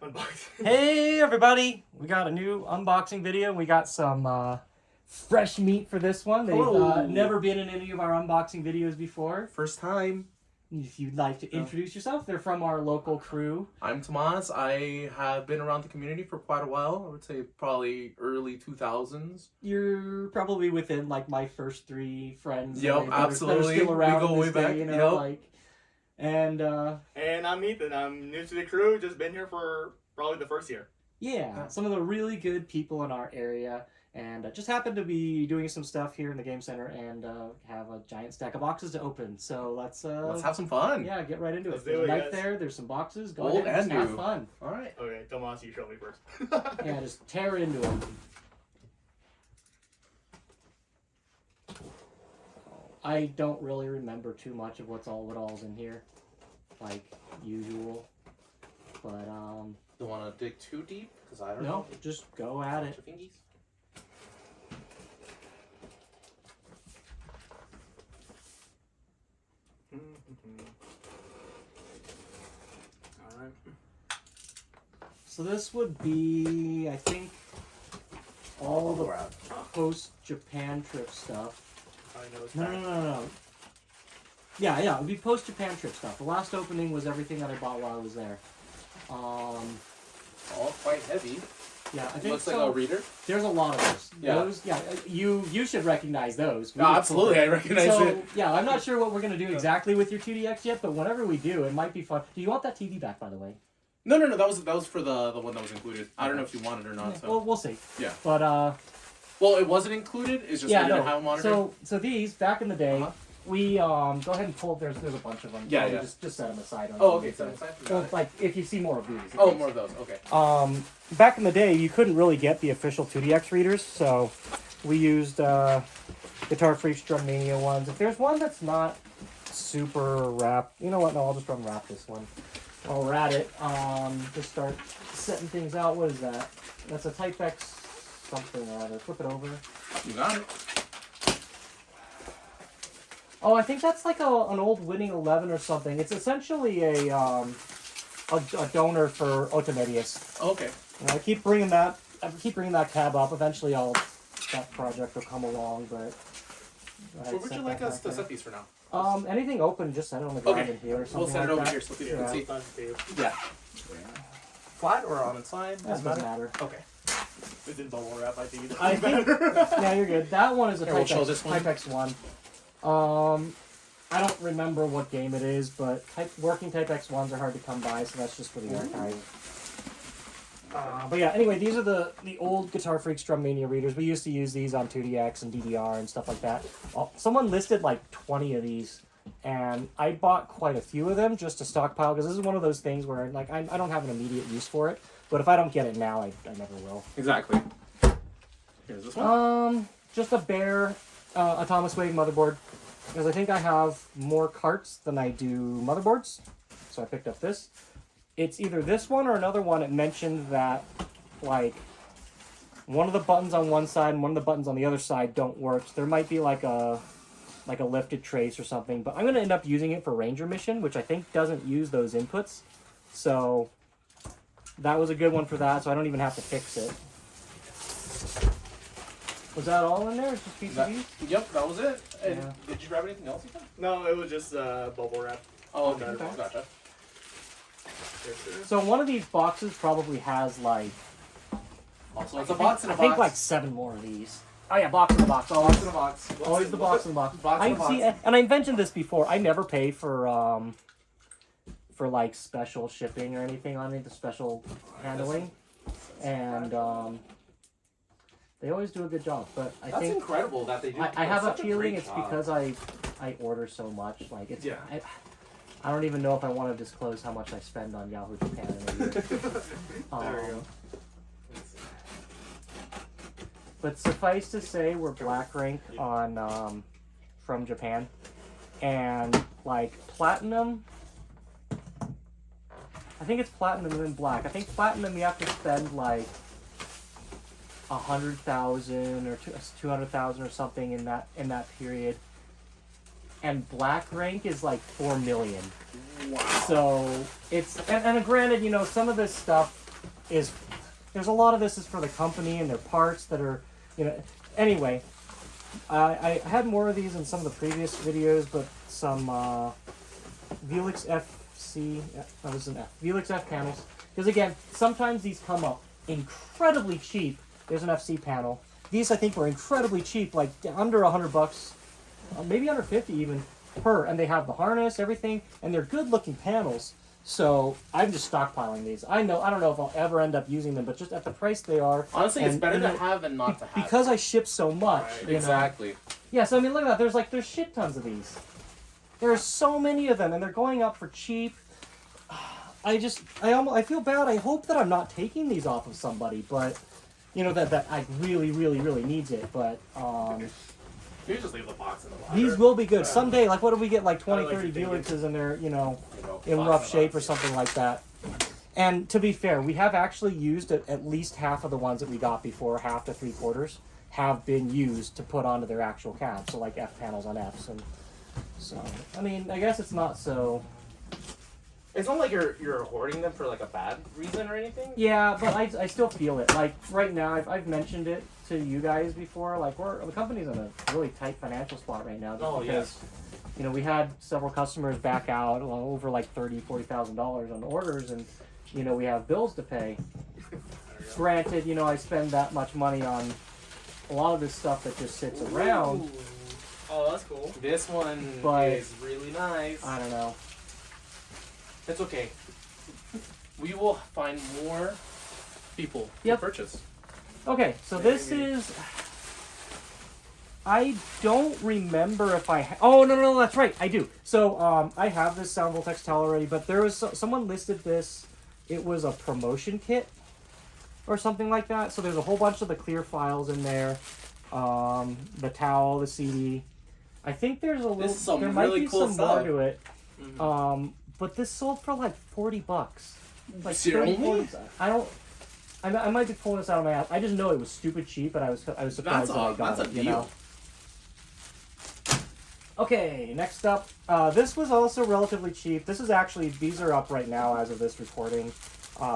Unboxing. Hey everybody! We got a new unboxing video. We got some fresh meat for this one. They've never been in any of our unboxing videos before. First time. If you'd like to introduce yourself, they're from our local crew. I'm Tomas. I have been around the community for quite a while. I would say probably early 2000s. You're probably within like my first 3 friends. Yep, absolutely. That are still around we go way day, back. you know, Yep. like. And I'm Ethan. I'm new to the crew. Just been here for probably the first year. yeah, some of the really good people in our area. And just happened to be doing some stuff here in the game center and have a giant stack of boxes to open. So let's have some fun. Yeah, get right into Let's it. There's do a it, knife guys. there. There's some boxes. Go Old ahead and have new. fun. All right. Okay, Tomas, you show me first. Yeah, just tear into them. I don't really remember too much of what all's in here, like usual. But Don't want to dig too deep because I don't no, know. just go at it. Your fingies. All right. So this would be, I think, all the post-Japan trip stuff. I know it's No. Yeah, it would be post-Japan trip stuff. The last opening was everything that I bought while I was there. All quite heavy. Yeah, I It think looks so. like a reader. There's a lot of those. Yeah. You should recognize those. No, absolutely, I recognize it. Yeah, I'm not sure what we're going to do exactly with your 2DX yet, but whenever we do, it might be fun. Do you want that TV back, by the way? No. That was for the one that was included. I don't know if you want it or not. Yeah, So. well, we'll see. Yeah. But, Well, it wasn't included. It's just that you didn't have a monitor. So these, back in the day, we, go ahead and pull, there's a bunch of them. Yeah. Just set them aside. Okay. Well, like, if you see more of these. More of those. Okay. Back in the day, you couldn't really get the official 2DX readers, so we used Guitar Freak's Drum Mania ones. If there's one that's not super wrapped, you know what? No, I'll just unwrap this one. While we're at it, just start setting things out. What is that? That's a Type X something or other. Flip it over. You got it. Oh, I think that's like an old Winning 11 or something. It's essentially a donor for Otomedius. Okay. And I keep bringing that cab up. Eventually, that project will come along. But Where would you like us to set these for now? Anything open, just set it on the ground in here or something. We'll set it like over that. here so people can see. Yeah. Yeah. Flat or on its side? That doesn't matter. Okay. It's in bubble wrap, I think. I think. Yeah, you're good. That one is a Here, we'll Type show X, this one. Type X one. I don't remember what game it is, but working Type X ones are hard to come by, so that's just for the archive. But yeah, anyway, these are the old Guitar Freak's Drum Mania readers. We used to use these on 2DX and DDR and stuff like that. Someone listed like 20 of these, and I bought quite a few of them just to stockpile, because this is one of those things where like I don't have an immediate use for it, but if I don't get it now, I never will. Exactly. Here's this one. Just a bare Thomas Wade motherboard, because I think I have more carts than I do motherboards, so I picked up this. It's either this one or another one. It mentioned that, like, one of the buttons on one side and one of the buttons on the other side don't work. So there might be like a lifted trace or something. But I'm going to end up using it for Ranger Mission, which I think doesn't use those inputs. So that was a good one for that, so I don't even have to fix it. Was that all in there? Just PCBs? Yep, that was it. And Yeah. did you grab anything else, Ethan? No, it was just bubble wrap. Oh, okay. Okay. Gotcha. So one of these boxes probably has like... Also, it's a box in a I box. think like 7 more of these. Oh yeah, box in a box. Box in a box. Always the box in the box. Box in a box. See, and I mentioned this before. I never pay for like special shipping or anything on it, the special handling, and they always do a good job. But I That's think incredible that they do. I have a such feeling great it's job. because I order so much. Like it's Yeah. I don't even know if I want to disclose how much I spend on Yahoo Japan in a year. There we go. But suffice to say, we're black rank on from Japan, and like platinum. I think it's platinum and then black. I think platinum you have to spend like 100,000 or 200,000 or something in that period, and black rank is like 4 million. Wow. So it's and granted, you know, some of this stuff is there's a lot of this is for the company and their parts that are, anyway. I had more of these in some of the previous videos, but some Vewlix FC, that was an F, Vewlix F panels. Because again, sometimes these come up incredibly cheap. There's an FC panel. These I think were incredibly cheap, like under $100, maybe under 50 even per, and they have the harness, everything, and they're good looking panels. So I'm just stockpiling these. I don't know if I'll ever end up using them, but just at the price they are. Honestly, it's better to have than not to have. Because I ship so much. Right. You know? Exactly. Yeah, so I mean, look at that. There's shit tons of these. There are so many of them, and they're going up for cheap. I feel bad. I hope that I'm not taking these off of somebody, but that I really, really, really needs it. But You just leave the box in the locker. these will be good someday. Like, what do we get? Like 20, I like 30 to think Vewlixes, and they're in box rough in shape box. or something like that. And to be fair, we have actually used at least half of the ones that we got before, half to 3/4 have been used to put onto their actual cabs. So like F panels on Fs, and so I mean, I guess it's not so. It's not like you're hoarding them for like a bad reason or anything. Yeah, but I still feel it. Like right now, I've mentioned it to you guys before. Like the company's in a really tight financial spot right now. Just because, we had several customers back out over like $30,000-$40,000 on orders, and we have bills to pay. Granted, I spend that much money on a lot of this stuff that just sits around. Ooh. Oh, that's cool. This one But is really nice. I don't know. It's okay. We will find more people Yep. to purchase. Okay, so this is. I don't remember if I. Oh no, that's right, I do. So I have this Sound Voltex towel already, but there was someone listed this. It was a promotion kit, or something like that. So there's a whole bunch of the clear files in there, the towel, the CD. I think there's a little. This is some there might really be cool some more stuff. to it. Mm-hmm. But this sold for like $40. Like Seriously? 30, 40. I don't. I might be pulling this out of my ass. I just know it was stupid cheap, and I was surprised that I got That's it. a deal. Okay, next up, this was also relatively cheap. These are up right now as of this recording.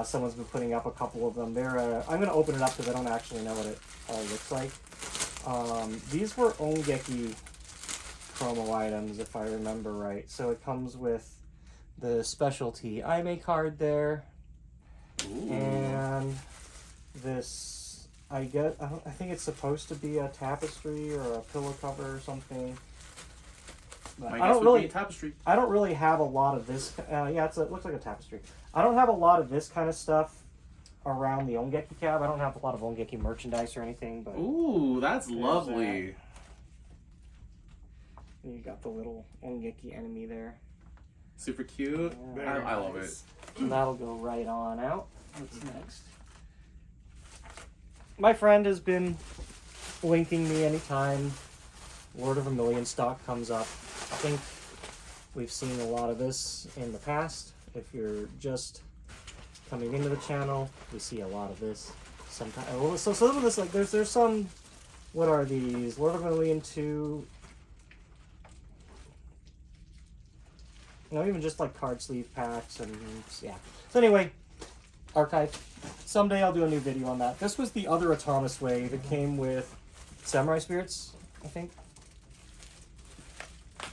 Someone's been putting up a couple of them. I'm gonna open it up because I don't actually know what it all looks like. These were Ongeki promo items, if I remember right. So it comes with the specialty Aime card there, Ooh. and this I think it's supposed to be a tapestry or a pillow cover or something. But My I guess don't would really be tapestry. I don't really have a lot of this. It looks like a tapestry. I don't have a lot of this kind of stuff around the Ongeki cab. I don't have a lot of Ongeki merchandise or anything, but Ooh, that's There's lovely. you got the little Ongeki enemy there. Super cute. Yeah. I love it. And that'll go right on out. What's next? My friend has been linking me anytime Lord of Vermilion stock comes up. I think we've seen a lot of this in the past. If you're just coming into the channel, we see a lot of this. Sometimes, so some of this, like there's some. What are these? Lord of Vermilion 2. Even just like card sleeve packs and yeah. So anyway, archive. Someday I'll do a new video on that. This was the other Atomus Wave. It came with Samurai Spirits, I think.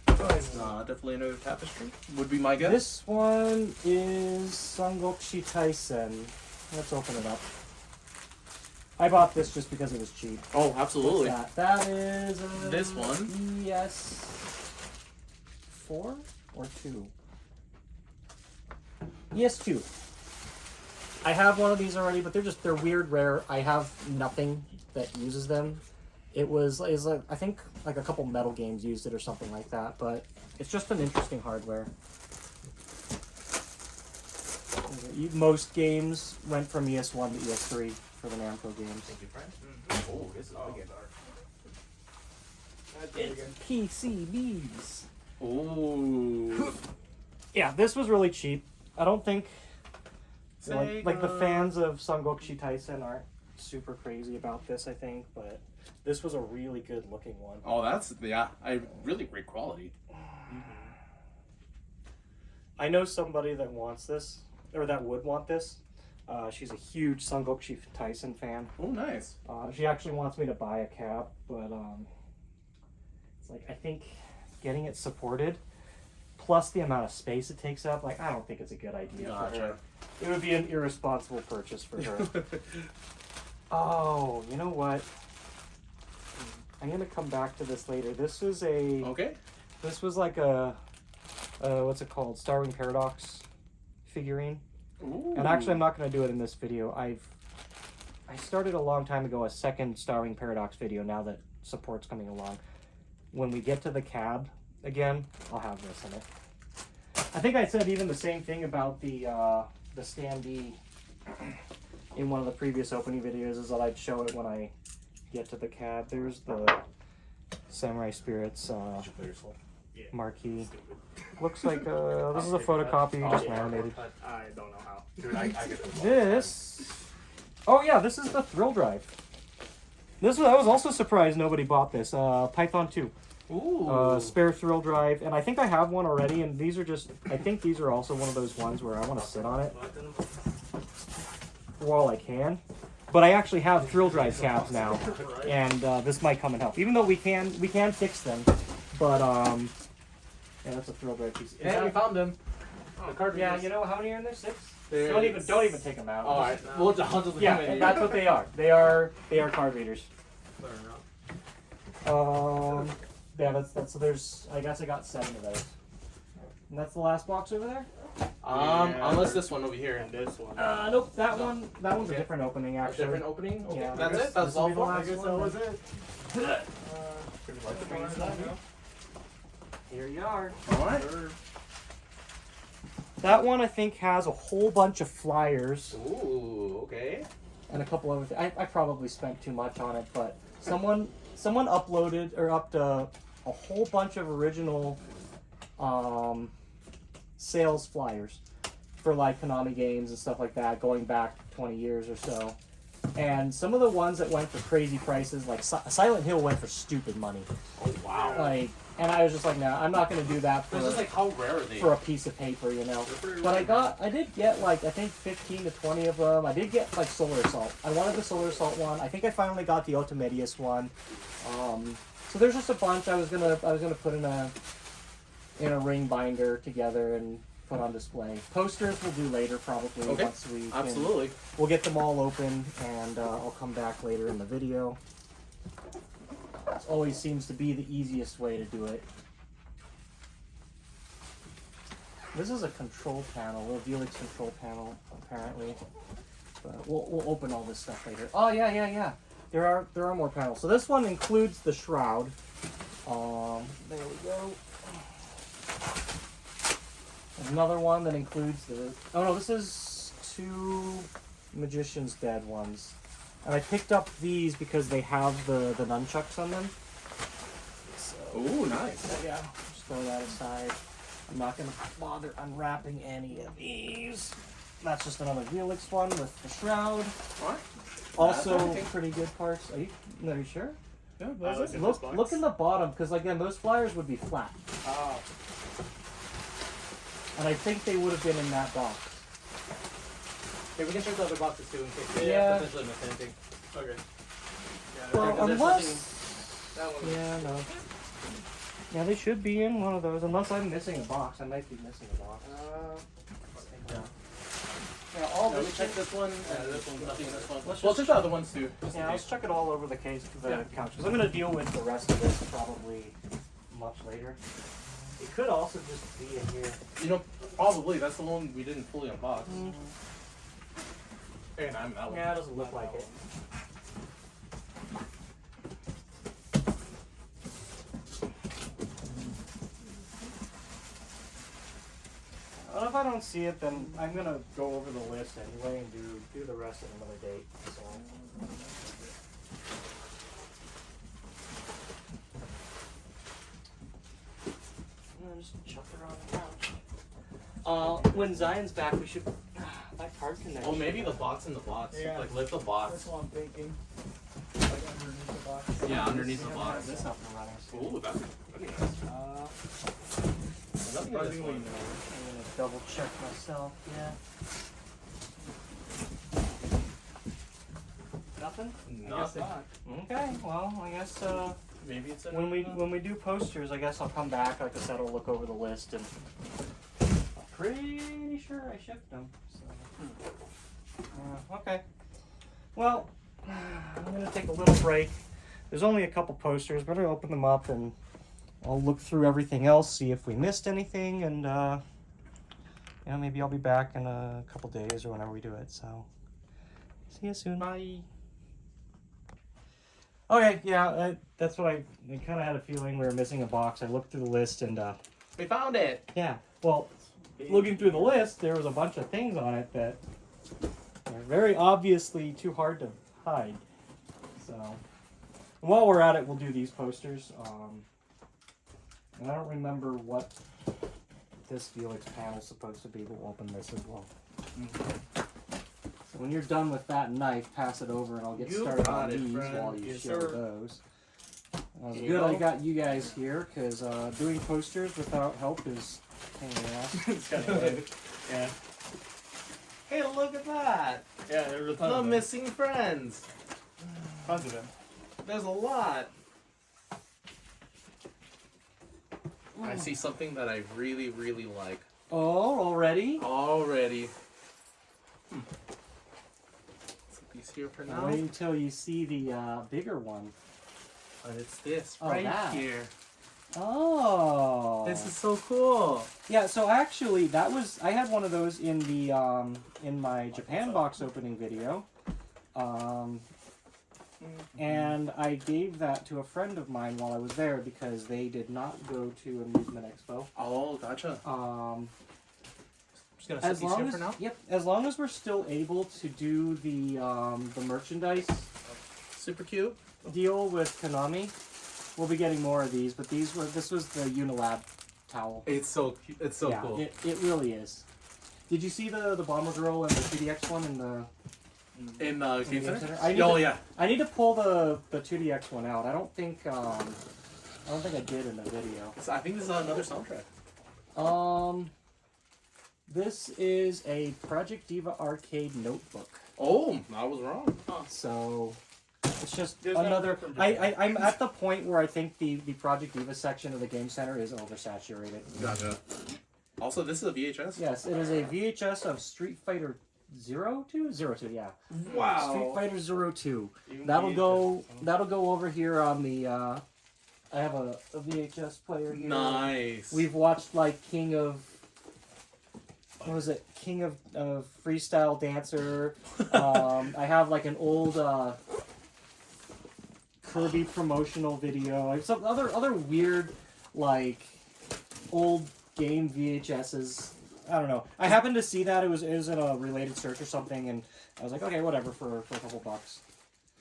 Definitely another tapestry. Would be my guess. This one is Sangokshi Taisen. Let's open it up. I bought this just because it was cheap. Oh, absolutely. What's that? That is This one? ES4 or 2? ES2. I have one of these already, but they're weird rare. I have nothing that uses them. It's like I think like a couple metal games used it or something like that, but it's just an interesting hardware. Most games went from ES1 to ES3 for the Namco games. Thank you, friend. Mm-hmm. Oh, this is wicked dark. That's really It's good. PCBs. Ooh. Yeah, this was really cheap. I don't think like the Sega. fans of Sangokshi Taisen aren't super crazy about this, I think, but this was a really good looking one. Oh, really great quality. I know somebody that wants this, or that would want this. She's a huge Sungokshi Tyson fan. Oh, nice. She actually wants me to buy a cab, but it's like I think getting it supported, plus the amount of space it takes up, like I don't think it's a good idea for her. It would be an irresponsible purchase for her. Oh, you know what? I'm gonna come back to this later. This was a This was like a what's it called? Star Wing Paradox figurine. Ooh. And actually, I'm not gonna do it in this video. I started a long time ago a second Star Wing Paradox video. Now that support's coming along, when we get to the cab again, I'll have this in it. I think I said even the same thing about the standee in one of the previous opening videos, is that I'd show it when I get to the cab. There's the Samurai Spirits marquee. Looks like this is a photocopy, just laminated. I don't know how. Dude, I get this. This, oh yeah, this is the Thrill Drive. I was also surprised nobody bought this. Python 2. Ooh. Spare Thrill Drive, and I think I have one already, and these are just, I think these are also one of those ones where I want to sit on it while I can. But I actually have Thrill Drive cabs now, and this might come in help. Even though we can fix them, but yeah, that's a Thrill Drive piece. Yeah, we found them. The cartridges. Yeah, you know how many are in there? 6? There's- Don't even take them out. All right. We'll just hunt them. Yeah, and that's what they are. They are card readers. Yeah, that's so there's, I guess I got 7 of those. And that's the last box over there? Unless this one over here. And this one. Nope, that one's a different opening A actually. different opening? Okay. Yeah, That's this- it? That's this will all be the for last I guess one, that was then. it. Here you are. Alright. That one I think has a whole bunch of flyers Ooh, okay. and a couple other things. I probably spent too much on it, but someone uploaded or upped a whole bunch of original sales flyers for like Konami games and stuff like that, going back 20 years or so. And some of the ones that went for crazy prices, like Silent Hill, went for stupid money. Oh, wow. Like, and I was just like, nah, I'm not gonna do that It's just like, how rare are they? for a piece of paper, you know. But I did get like, I think 15 to 20 of them. I did get like Solar Assault. I wanted the Solar Assault one. I think I finally got the Ultimedius one. So there's just a bunch I was gonna put in a ring binder together and put on display. Posters we'll do later probably once we Absolutely. we'll get them all open, and I'll come back later in the video. It always seems to be the easiest way to do it. This is a control panel, a Vewlix control panel, apparently. But we'll open all this stuff later. Oh yeah. There are more panels. So this one includes the shroud. There we go. There's another one that includes the. Oh no, this is 2 Magician's Dead ones. And I picked up these because they have the nunchucks on them. So, Ooh, nice. yeah, just throw that aside. I'm not going to bother unwrapping any of these. That's just another Vewlix one with the shroud. What? Also, pretty good parts. Are you sure? Yeah, that's it. Look in the bottom, because again, those flyers would be flat. Oh. And I think they would have been in that box. Okay, we can check the other boxes too in case they potentially miss anything. Okay. Well, there's unless... That one. Yeah, no. Yeah, they should be in one of those. Unless I'm missing a box. I might be missing a box. Yeah, all Let me this check this one. This one, nothing in this one. Let's We'll just check the other ones too. Just in Yeah, let's case. check it all over the case, the Yeah. couch, because I'm going to deal with the rest of this probably much later. It could also just be in here. You know, probably that's the one we didn't fully unbox. Hey, and I'm that one. Yeah, it doesn't look like it. Well, if I don't see it, then I'm going to go over the list anyway and do the rest at another date. So. Just chuck her on the couch. When Zion's back, we should. That card connection. Oh, maybe the box in the box. Yeah. Like lift the box. That's what I'm thinking. Like underneath the box. Yeah, underneath the box. This up and running. Ooh, that'd be nice. Nothing in this one. I'm gonna double check myself. Yeah. Nothing? Nothing. Okay, well, I guess Maybe it's when we do posters, I guess I'll come back. Like I said, I'll look over the list, and I'm pretty sure I shipped them. So. Okay. Well, I'm gonna take a little break. There's only a couple posters, but I'll open them up and I'll look through everything else, see if we missed anything, and maybe I'll be back in a couple days or whenever we do it. So, see you soon. Bye. Okay, yeah, that's what I kind of had a feeling we were missing a box. I looked through the list and We found it. yeah, well, looking through the list, there was a bunch of things on it that are very obviously too hard to hide. So, while we're at it, we'll do these posters. And I don't remember what this Vewlix panel is supposed to be, but we'll open this as well. So when you're done with that knife, pass it over and I'll get started on these while you show those. It's good I got you guys here, because doing posters without help is a pain in the ass. It's kind of heavy. Yeah. Hey, look at that. Yeah, there's a ton The of them. missing friends. Tons of them. There's a lot. I see something that I really, really like. Oh, already? Already. Put these here for now. Wait until you see the bigger one. But it's this Oh, right that. here. Oh. This is so cool. Yeah, so actually I had one of those in the in my Japan box opening video. And I gave that to a friend of mine while I was there because they did not go to Amusement Expo. Oh, gotcha. Just gonna set As these long here as for now. yep, as long as we're still able to do the merchandise Super cute. deal with Konami, we'll be getting more of these. But this was the Unilab towel. It's so cute. It's so yeah, cool. It really is. Did you see the Bomber Girl and the 2DX one in the In Game Center? I need Oh to- yeah. I need to pull the 2DX one out. I don't think I did in the video. I think this is another soundtrack. This is a Project Diva arcade notebook. Oh, I was wrong. So it's just There's another. nothing from Japan. I'm at the point where I think the Project Diva section of the Game Center is oversaturated. Gotcha. Also, this is a VHS. Yes, it is a VHS of Street Fighter 02? 02, yeah. Wow. Street Fighter 02. Even That'll VHS. go over here on the. I have a VHS player here. Nice. We've watched like King of. What was it? King of Freestyle Dancer. I have like an old Kirby promotional video. I have some other weird like old game VHSs. I don't know. I happened to see that it was in a related search or something, and I was like, okay, whatever, for a couple bucks.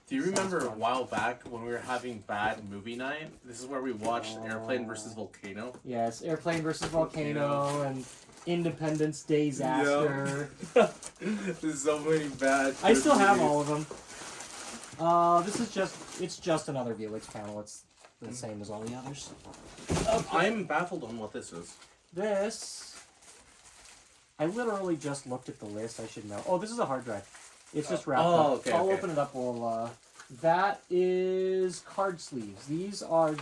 Do you remember Sounds a fun. while back when we were having bad movie night? This is where we watched Airplane versus Volcano. Yes, Airplane versus Volcano and Independence Day Disaster. There's so many bad. I still have all of them. It's just another Vewlix panel. It's the same as all the others. I'm baffled on what this is. This, I literally just looked at the list. I should know. Oh, this is a hard drive. It's just wrapped up. okay, I'll okay. open it up. That is card sleeves. These are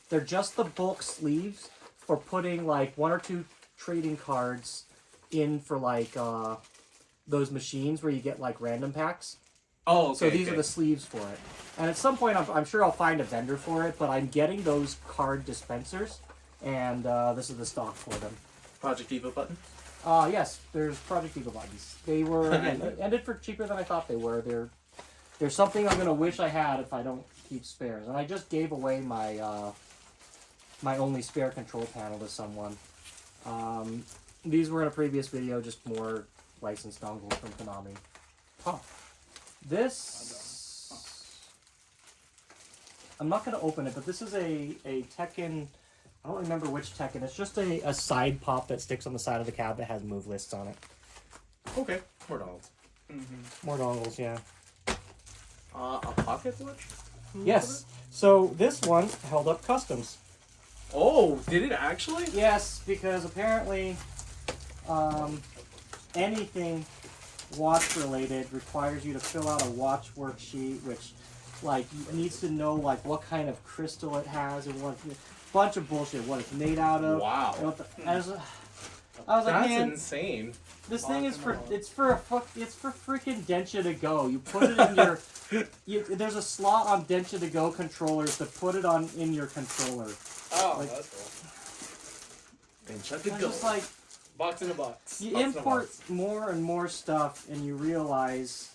they're just the bulk sleeves for putting like 1 or 2 trading cards in for like those machines where you get like random packs. Oh, okay. So these are the sleeves for it. And at some point, I'm sure I'll find a vendor for it, but I'm getting those card dispensers, and this is the stock for them. Project Diva button. Yes, there's Project Eagle buttons. They were, again, ended for cheaper than I thought they were. They're something I'm going to wish I had if I don't keep spares. And I just gave away my my only spare control panel to someone. These were in a previous video, just more licensed dongles from Konami. Huh. This, I'm not going to open it, but this is a Tekken, I don't remember which Tekken. It's just a side pop that sticks on the side of the cab that has move lists on it. Okay. More dollars. More dongles, yeah. A pocket watch? Yes. So this one held up customs. Oh, did it actually? Yes, because apparently anything watch related, requires you to fill out a watch worksheet, which like needs to know like what kind of crystal it has and what bunch of bullshit, what it's made out of. Wow. And what I was like, That's man, insane. this thing is for freaking Densha to go. You put it in your there's a slot on Densha to go controllers to put it on in your controller. Oh, Like- that's cool. And shut the It's go. just like Box in a box. you Box in a import box. more and more stuff, and you realize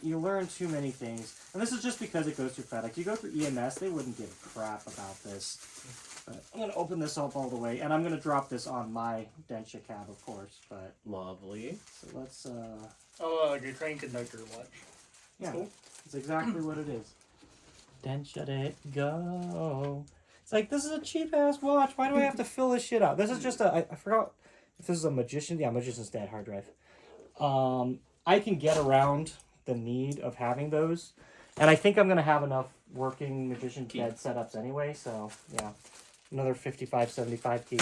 you learn too many things. And this is just because it goes through FedEx. You go through EMS, they wouldn't give a crap about this. But I'm gonna open this up all the way, and I'm gonna drop this on my Densha cab, of course. But Lovely. so let's Oh, like a train conductor watch. yeah, Cool. it's exactly what it is. Densha it go. It's like, this is a cheap ass watch. Why do I have to fill this shit out? This is just I forgot if this is a Magician. Yeah, Magician's dead hard drive. I can get around the need of having those, and I think I'm gonna have enough working Magician's dead setups anyway. So yeah, another 5575 key.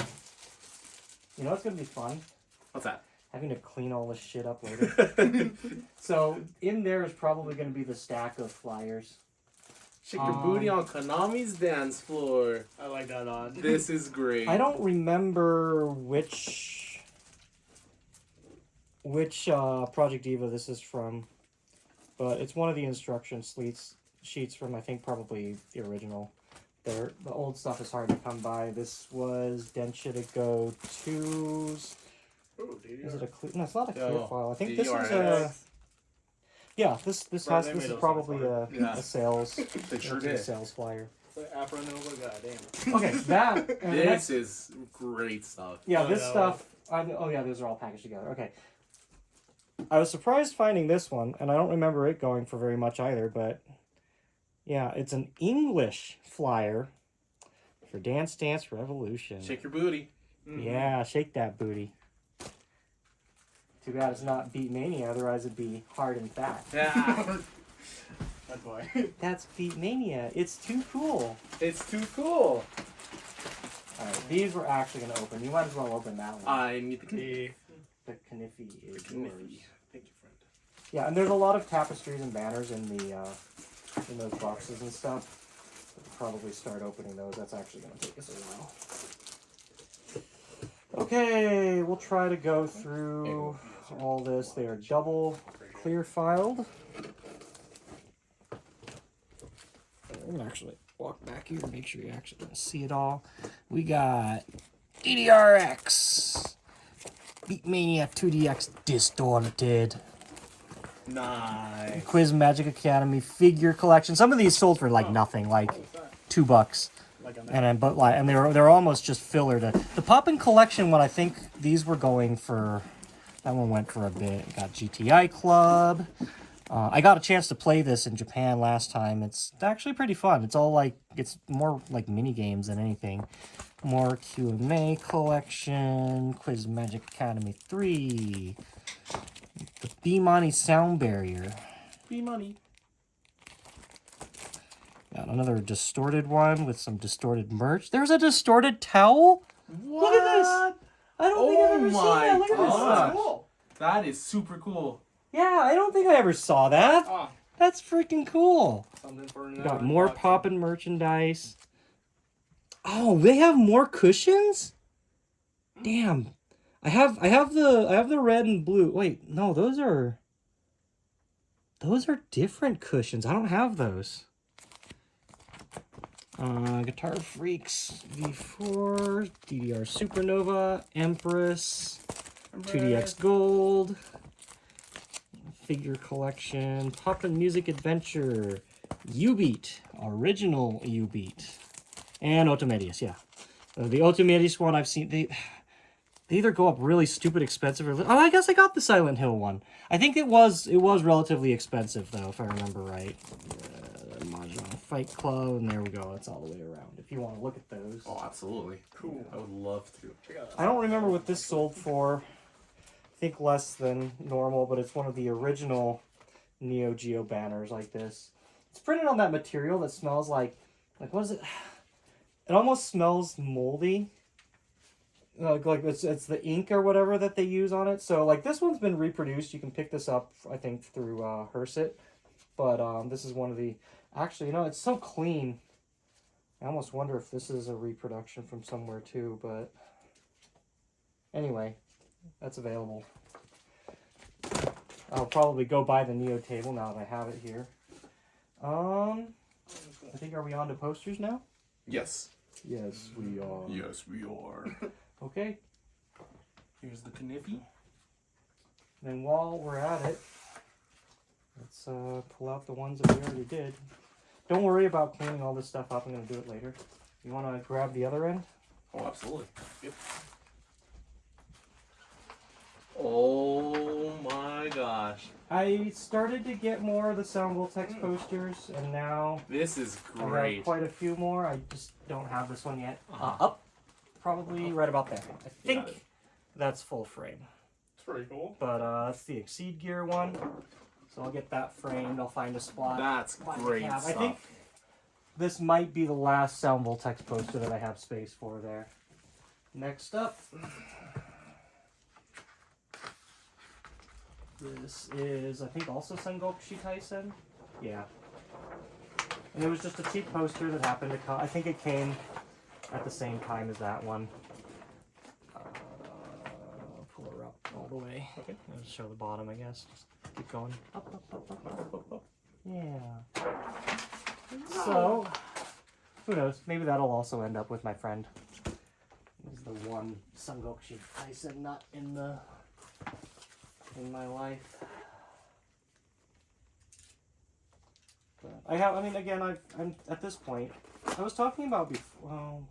You know what's gonna be fun? What's that? Having to clean all this shit up later. So in there is probably gonna be the stack of flyers. Shake your booty on Konami's dance floor. I like that on. This is great. I don't remember which Project Diva this is from, but it's one of the instruction sheets from, I think, probably the original. The old stuff is hard to come by. This was Densha to Go 2's. Ooh, dude. Is it a clear? No, it's not a clear No, file. I think this is DRX. a. Yeah, this Bro, has they this made is those probably ones Yeah. a sales. They sure It's a did. sales flyer. It's like Afro Nova, goddamn. Okay, that. And the next- This is great stuff. Yeah, Oh, this no. stuff. Oh yeah, those are all packaged together. Okay. I was surprised finding this one, and I don't remember it going for very much either. But yeah, it's an English flyer for Dance Dance Revolution. Shake your booty. Mhm. Yeah, shake that booty. Too bad it's not Beat Mania, otherwise it'd be hard and fat. Yeah. That's why. That's Beat Mania. It's too cool. It's too cool. Alright, these we're actually gonna open. You might as well open that one. I need the The The Kniffy is Kniffy. yours. Thank you, friend. Yeah, and there's a lot of tapestries and banners in the in those boxes and stuff. We'll probably start opening those. That's actually gonna take us a while. Okay, we'll try to go through all this. They are double clear filed. I'm gonna actually walk back here and make sure you actually gonna see it all. We got DDRX, Beatmania 2DX Distorted, Nice. Quiz Magic Academy figure collection. Some of these sold for like nothing, like What's that? $2. Like on that. And then, but like, and they're almost just filler to the Poppin' collection one. I think these were going for, that one went for a bit. Got GTI Club. I got a chance to play this in Japan last time. It's actually pretty fun. It's all like, it's more like mini games than anything. More QMA collection, Quiz Magic Academy 3, the B-Money Sound Barrier. B-Money. Got another distorted one with some distorted merch. There's a distorted towel? What? Look at this! I don't think I've ever seen that. Look at this. gosh. That's cool. That is super cool. Yeah, I don't think I ever saw that. Ah, That's freaking cool. something for We another got more unboxing. poppin' merchandise. Oh, they have more cushions? Damn. I have the red and blue. Wait, no, those are different cushions. I don't have those. Guitar Freaks V4, DDR Supernova, Empress, 2DX Gold, figure collection, Poppin' Music Adventure, U-Beat, original U-Beat, and Otomedius, yeah. The Otomedius one I've seen, they either go up really stupid expensive or... Oh, I guess I got the Silent Hill one. I think it was relatively expensive, though, if I remember right. Mahjong Fight Club, and there we go. That's all the way around. If you want to look at those. Oh, absolutely. Cool. I would love to. Check out I don't remember what this sold for. I think less than normal, but it's one of the original Neo Geo banners like this. It's printed on that material that smells like what is it? It almost smells moldy. like it's the ink or whatever that they use on it. So like this one's been reproduced. You can pick this up, I think, through Hersit. But this is one of the. Actually, it's so clean. I almost wonder if this is a reproduction from somewhere too. But anyway, that's available. I'll probably go buy the Neo table now that I have it here. I think, are we on to posters now? Yes. Yes, we are. Yes, we are. Okay. Here's the Kniffy. Then while we're at it, let's pull out the ones that we already did. Don't worry about cleaning all this stuff up. I'm going to do it later. You want to grab the other end? Oh, absolutely. Yep. Oh my gosh. I started to get more of the Soundable text posters, and now This is I have great. quite a few more. I just don't have this one yet. Up, probably right about there. I think that's full frame. It's pretty cool. But that's the Exceed Gear one. So I'll get that framed. I'll find a spot. That's by the great cab. stuff. I think this might be the last Soundable text poster that I have space for there. Next up, this is, I think, also Sengokushi Taisen. Yeah. And it was just a cheap poster that happened to come. I think it came at the same time as that one. Pull her up all the way. Okay. I'll just show the bottom, I guess. Just keep going. Up, up, up, up, up, up, up. Yeah. So, who knows? Maybe that'll also end up with my friend. This is the one Sengokushi Taisen not in my life. But I mean, again, I'm at this point. I was talking about before. Well,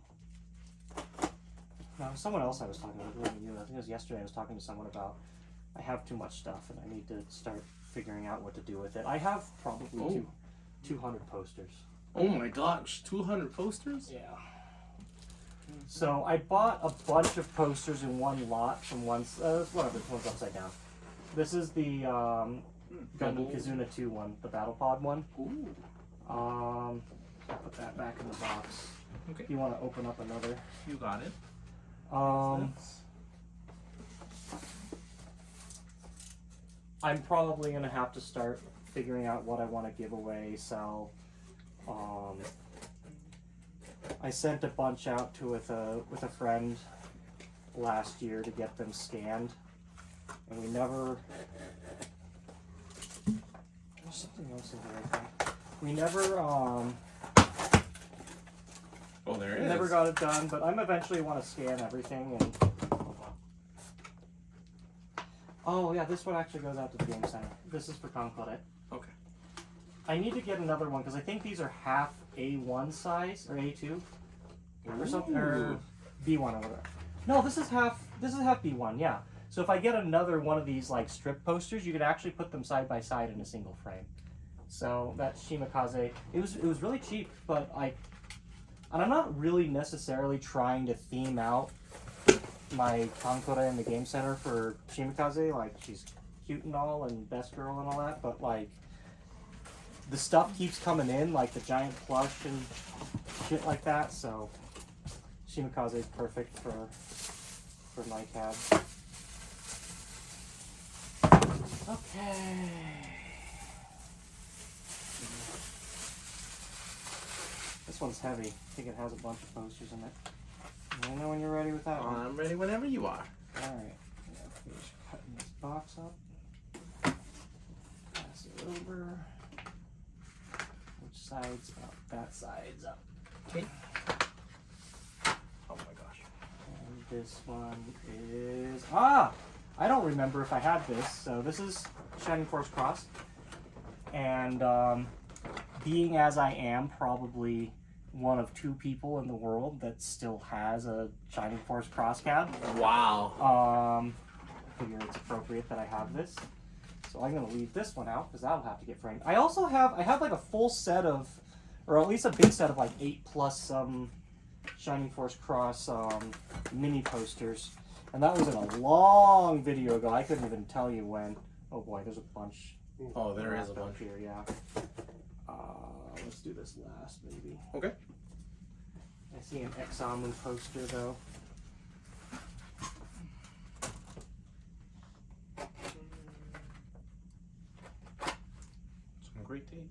no, someone else I was talking about. It wasn't you. I think it was yesterday. I was talking to someone about I have too much stuff and I need to start figuring out what to do with it. I have probably 200 posters. Oh my gosh, 200 posters? Yeah. So I bought a bunch of posters in one lot from whatever, this one's upside down. This is the Gundam Kizuna 2 one, the Battle Pod one. Ooh. I'll put that back in the box. Okay. You want to open up another? You got it. I'm probably gonna have to start figuring out what I want to give away, sell. I sent a bunch out with a friend last year to get them scanned, and we never. There's something else in here, I think. We never Oh, there it is. never got it done, but I'm eventually want to scan everything and. Oh yeah, this one actually goes out to the game center. This is for Conclade. Okay. I need to get another one because I think these are half A1 size or A2 or something, or B1 or whatever. No, this is half B1. Yeah. So if I get another one of these like strip posters, you could actually put them side by side in a single frame. So that Shimakaze, it was really cheap, but and I'm not really necessarily trying to theme out my Kankura in the game center for Shimakaze. Like, she's cute and all, and best girl and all that, but like the stuff keeps coming in, like the giant plush and shit like that. So Shimakaze is perfect for my cab. Okay. This one's heavy. I think it has a bunch of posters in it. Let me know when you're ready with that one. I'm ready whenever you are. Alright. Yeah, finish cutting this box up. Pass it over. Which side's up? That side's up. Okay. Oh my gosh. And this one is... I don't remember if I had this. So this is Shining Force Cross. And being as I am probably one of 2 people in the world that still has a Shining Force Cross cab. Wow. I figure it's appropriate that I have this. So I'm gonna leave this one out because that'll have to get framed. I also have like a full set of, or at least a big set of like 8 plus Shining Force Cross mini posters. And that was in a long video ago. I couldn't even tell you when. Oh boy, there's a bunch. Oh, there is a bunch here, yeah. Let's do this last, maybe. Okay. I see an Examen poster, though. great tape.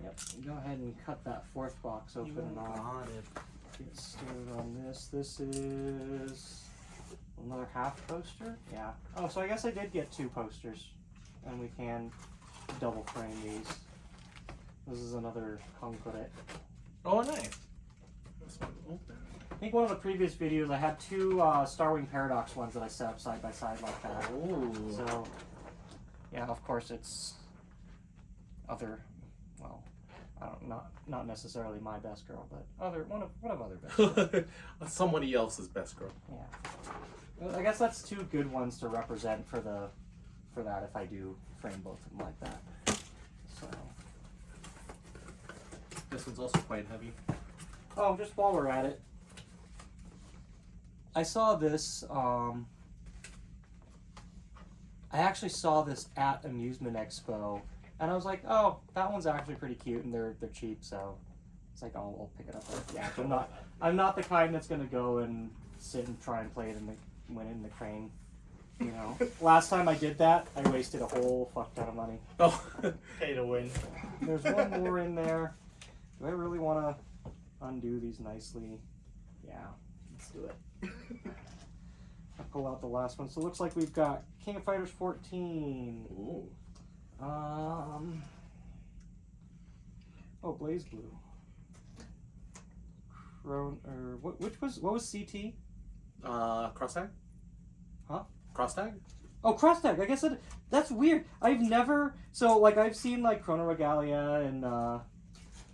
Yep. Go ahead and cut that fourth box open and I'll Got it. get started on this. This is another half poster. Yeah. Oh, so I guess I did get 2 posters, and we can double frame these. This is another concrete. Oh, nice. This one's open. I think one of the previous videos I had 2 Starwing Paradox ones that I set up side by side like that. Oh. So, yeah, of course it's other, well, I don't, not necessarily my best girl, but one of other best girls. Somebody else's best girl. Yeah. Well, I guess that's 2 good ones to represent for that if I do frame both of them like that. So. This one's also quite heavy. Oh, just while we're at it, I saw this. I actually saw this at Amusement Expo, and I was like, "Oh, that one's actually pretty cute, and they're cheap." So it's like, "Oh, I'll pick it up." Yeah, I'm not the kind that's gonna go and sit and try and play it win it in the crane. You know, last time I did that, I wasted a whole fuck ton of money. Oh. Pay to win. There's one more in there. Do I really want to undo these nicely? Yeah, let's do it. I'll pull out the last one. So it looks like we've got King of Fighters 14. Ooh. Oh, Blaze Blue. What was CT? Cross tag? Huh? Cross tag? Oh, Cross Tag. I guess that's weird. I've never, so like I've seen like Chrono Regalia and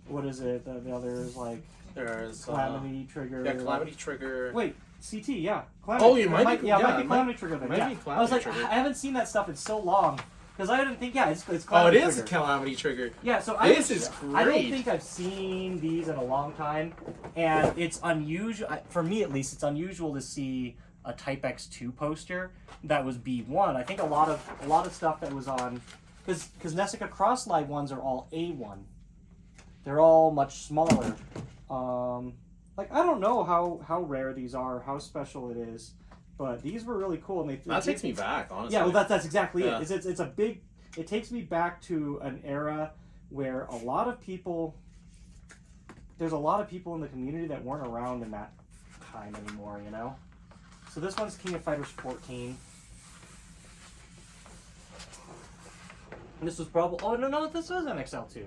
what is it? The others like There's Calamity Trigger. Yeah, Calamity Trigger. Wait, CT, yeah. Calamity, Oh, it might be. Yeah, it Yeah, might be it Calamity Trigger then. might Yeah. be I was Calamity like, Trigger. I haven't seen that stuff in so long because I didn't think. Yeah, it's Oh, it Calamity is a Trigger. Calamity Trigger. Yeah, so This is I don't great. think I've seen these in a long time, and it's unusual for me at least. It's unusual to see a Type X2 poster that was B1. I think a lot of stuff that was on because Nessica Crosslight ones are all A1. They're all much smaller. Like I don't know how rare these are, how special it is, but these were really cool. And That takes me back, honestly. yeah, well that's exactly Yeah. it. It's a big. It takes me back to an era where a lot of people. There's a lot of people in the community that weren't around in that time anymore, you know. So this one's King of Fighters 14. And this was probably this was MXL2.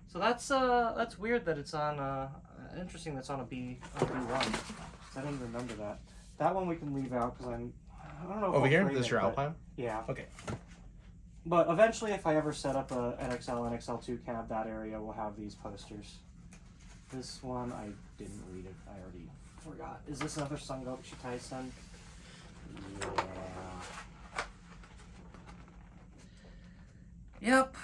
So that's weird that it's on interesting that's on a B1. I didn't remember that. That one we can leave out because I don't know. If Over I'll here? frame This is it, your but- Alpine? Yeah. Okay. But eventually, if I ever set up a NXL, NXL2 cab, that area will have these posters. This one, I didn't read it. I already forgot. Is this another Sungok Shitai-san? Yeah. Yep.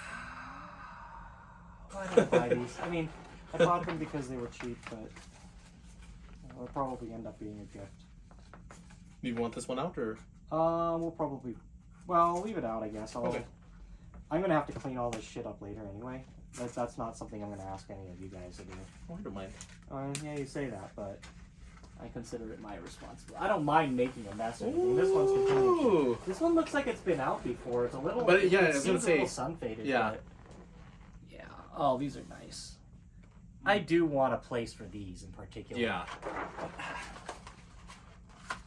Why did I buy these? I mean, I bought them because they were cheap, but they'll probably end up being a gift. Do you want this one out, or? We'll probably, well, leave it out, I guess. Okay. I'm gonna have to clean all this shit up later anyway. That's not something I'm gonna ask any of you guys to do. Oh, I don't mind. Yeah, you say that, but I consider it my responsibility. I don't mind making a mess or anything. This one's completely. Ooh. This one looks like it's been out before. It's a little. But, yeah, I was seems gonna a say- little sun faded. yeah. But yeah. Oh, these are nice. I do want a place for these in particular. Yeah.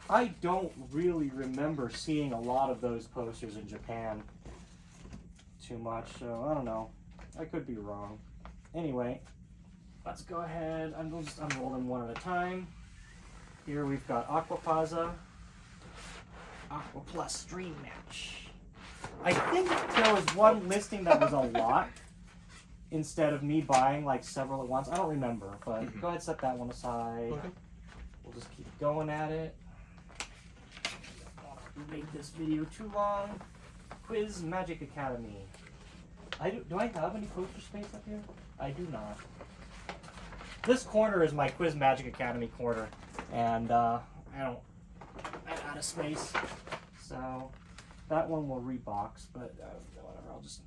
I don't really remember seeing a lot of those posters in Japan too much, so I don't know. I could be wrong. Anyway, let's go ahead. I'll just unroll them one at a time. Here we've got Aquapaza, Aqua Plus Stream Match. I think there was one listing that was a lot instead of me buying like several at once. I don't remember, but go ahead, set that one aside. Okay. We'll just keep going at it. Don't want to make this video too long. Quiz Magic Academy. Do I have any poster space up here? I do not. This corner is my Quiz Magic Academy corner, and I'm out of space, so that one will rebox. But whatever, I'll just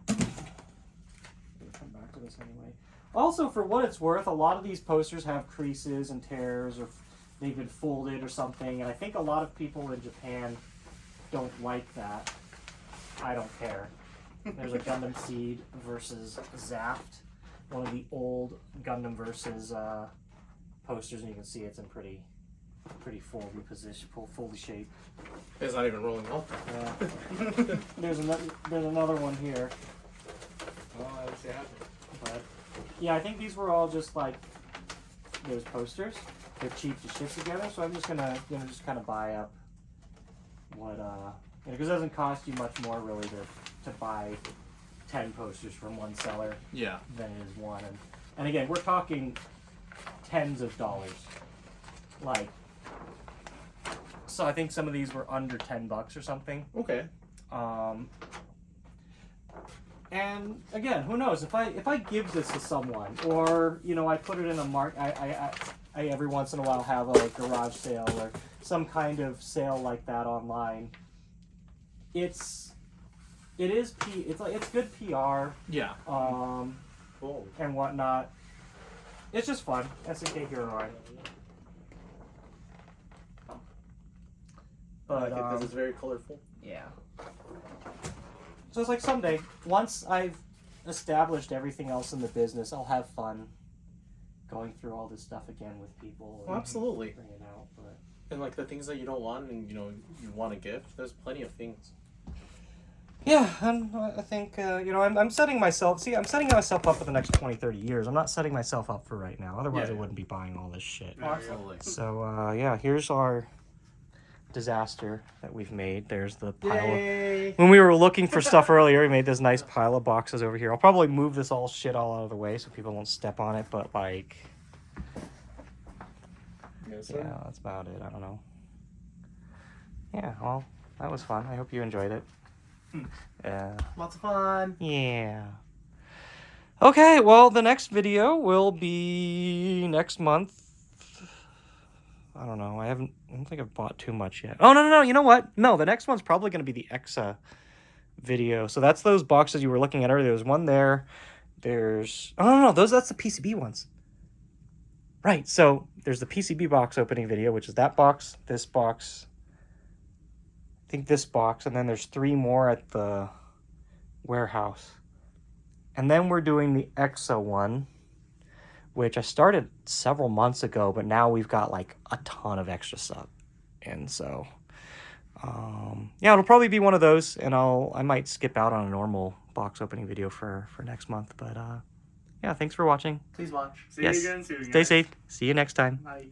come back to this anyway. Also, for what it's worth, a lot of these posters have creases and tears, or they've been folded or something, and I think a lot of people in Japan don't like that. I don't care. There's a Gundam Seed versus Zaft. One of the old Gundam versus posters, and you can see it's in pretty fully position, fully shaped. It's not even rolling out. Yeah. There's another one here. Oh, I don't see it happening. But yeah, I think these were all just like those posters. They're cheap to ship together, so I'm just gonna just kind of buy up what because it doesn't cost you much more really to buy 10 posters from one seller Yeah. than it is one, and again we're talking tens of dollars, like. So I think some of these were under $10 or something. Okay. And again, who knows if I give this to someone, or I put it in a I every once in a while have a garage sale or some kind of sale like that online. It's good PR. Yeah. Cool. And whatnot. It's just fun. SNK Hero Line. But because it's very colorful. yeah. So it's like someday, once I've established everything else in the business, I'll have fun going through all this stuff again with people. Well, absolutely. Bring it out, but And like the things that you don't want and you want to gift, there's plenty of things. yeah, and I think I'm setting myself. I'm setting myself up for the next 20, 30 years. I'm not setting myself up for right now. Otherwise, Yeah. I wouldn't be buying all this shit. Oh, absolutely. So yeah, here's our disaster that we've made. There's the pile of, when we were looking for stuff earlier, we made this nice pile of boxes over here. I'll probably move this all out of the way so people won't step on it, but like Yes, sir. yeah, that's about it. I don't know. Yeah, well, that was fun. I hope you enjoyed it. Lots of fun. Yeah. Okay, well, the next video will be next month. I don't know. I don't think I've bought too much yet. Oh, no. You know what? No, the next one's probably going to be the EXA video. So that's those boxes you were looking at earlier. There's one there. There's... Oh, no. That's the PCB ones. Right. So there's the PCB box opening video, which is that box, this box, I think this box, and then there's 3 more at the warehouse. And then we're doing the EXA one, which I started several months ago, but now we've got like a ton of extra stuff. And so, yeah, it'll probably be one of those, and I might skip out on a normal box opening video for next month. But yeah, thanks for watching. Please watch. See Yes. you again soon. Stay guys. safe. See you next time. Bye.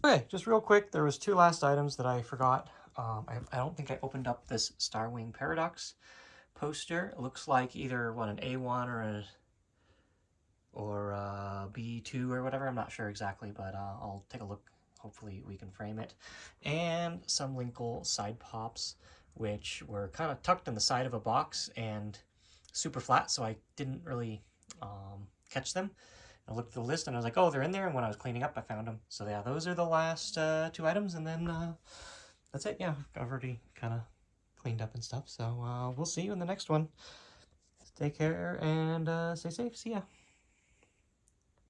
Okay, just real quick, there was 2 last items that I forgot. I don't think I opened up this Starwing Paradox poster. It looks like either an A1 or a B2 or whatever. I'm not sure exactly, but I'll take a look. Hopefully we can frame it. And some Linkle side pops, which were kind of tucked in the side of a box and super flat, so I didn't really catch them. I looked at the list and I was like, oh, they're in there. And when I was cleaning up, I found them. So yeah, those are the last 2 items. And then that's it. Yeah, I've already kind of cleaned up and stuff. So we'll see you in the next one. Take care and stay safe. See ya.